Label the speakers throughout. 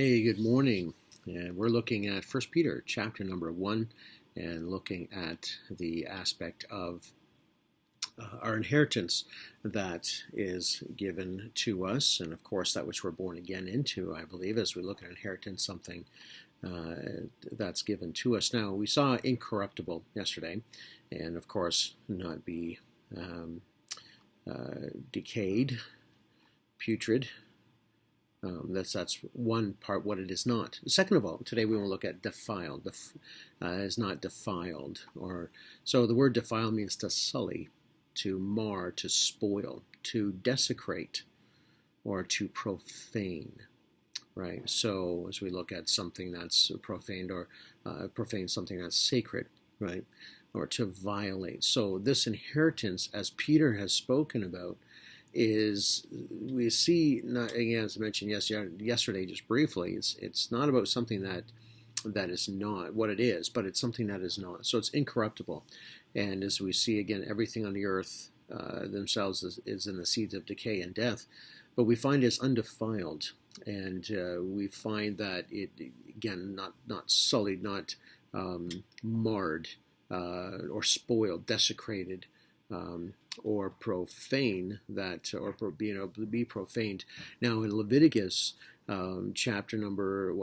Speaker 1: Hey, good morning. And we're looking at First Peter chapter number 1 and looking at the aspect of our inheritance that is given to us. And of course, that which we're born again into, I believe, as we look at inheritance, something that's given to us. Now, we saw incorruptible yesterday, and of course, not be decayed, putrid. That's one part, what it is not. Second of all, today we will look at defiled. Is not defiled. So the word defile means to sully, to mar, to spoil, to desecrate, or to profane. Right? So as we look at something that's profaned or profane something that's sacred, right? Or to violate. So this inheritance, as Peter has spoken about, is we see, not, again, as I mentioned yesterday just briefly, it's not about something that is not what it is, but it's something that is not. So it's incorruptible. And as we see, again, everything on the earth themselves is in the seeds of decay and death, but we find it's undefiled. And we find that it, again, not sullied, not marred or spoiled, desecrated, or profane, or being able to be profaned. Now in Leviticus chapter number,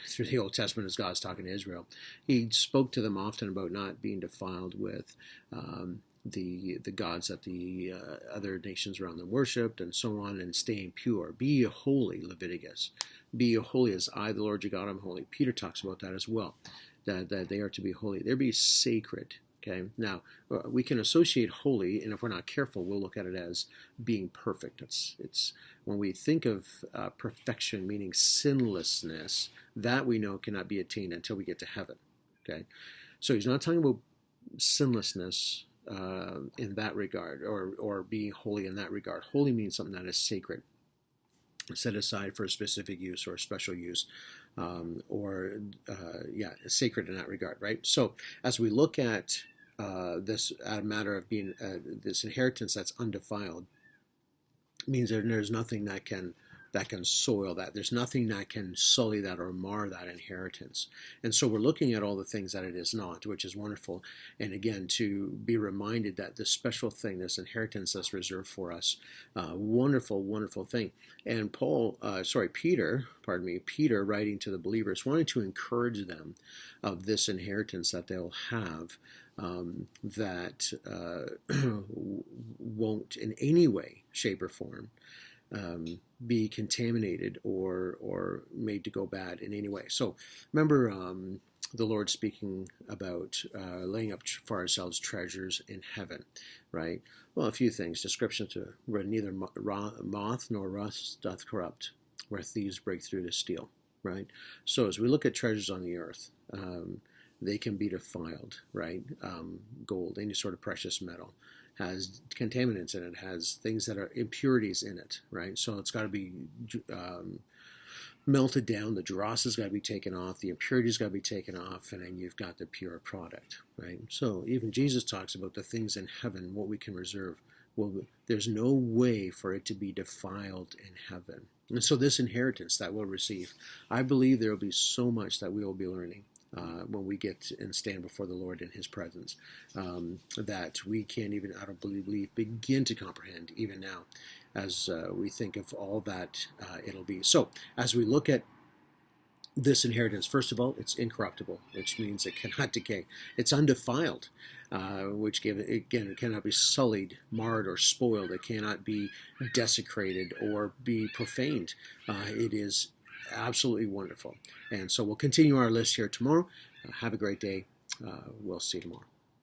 Speaker 1: through the Old Testament as God's talking to Israel, he spoke to them often about not being defiled with the gods that the other nations around them worshipped and so on, and staying pure. Be holy, Leviticus. Be holy as I, the Lord your God, am holy. Peter talks about that as well, that they are to be holy. They're to be sacred. Okay. Now, we can associate holy, and if we're not careful, we'll look at it as being perfect. It's when we think of perfection, meaning sinlessness, that we know cannot be attained until we get to heaven. Okay. So he's not talking about sinlessness in that regard, or being holy in that regard. Holy means something that is sacred, set aside for a specific use or a special use, sacred in that regard, right? So as we look at this matter of being this inheritance that's undefiled, means that there's nothing that can soil that. There's nothing that can sully that or mar that inheritance. And so we're looking at all the things that it is not, which is wonderful. And again, to be reminded that this special thing, this inheritance that's reserved for us, wonderful, wonderful thing. And Peter, writing to the believers, wanted to encourage them of this inheritance that they'll have, that won't in any way, shape, or form be contaminated or made to go bad in any way. So remember the Lord speaking about laying up for ourselves treasures in heaven, right? Well, a few things. Descriptions to where neither moth nor rust doth corrupt, where thieves break through to steal, right? So as we look at treasures on the earth, they can be defiled, right? Gold, any sort of precious metal, has contaminants in it, has things that are impurities in it, right? So it's got to be melted down. The dross has got to be taken off. The impurities got to be taken off, and then you've got the pure product, right? So even Jesus talks about the things in heaven, what we can reserve. Well, there's no way for it to be defiled in heaven. And so this inheritance that we'll receive, I believe there will be so much that we will be learning when we get and stand before the Lord in His presence, that we can't even, I don't believe, begin to comprehend even now, as we think of all that it'll be. So as we look at this inheritance, first of all, it's incorruptible, which means it cannot decay. It's undefiled, which it cannot be sullied, marred, or spoiled. It cannot be desecrated or be profaned. It is absolutely wonderful. And so we'll continue our list here tomorrow. Have a great day. We'll see you tomorrow.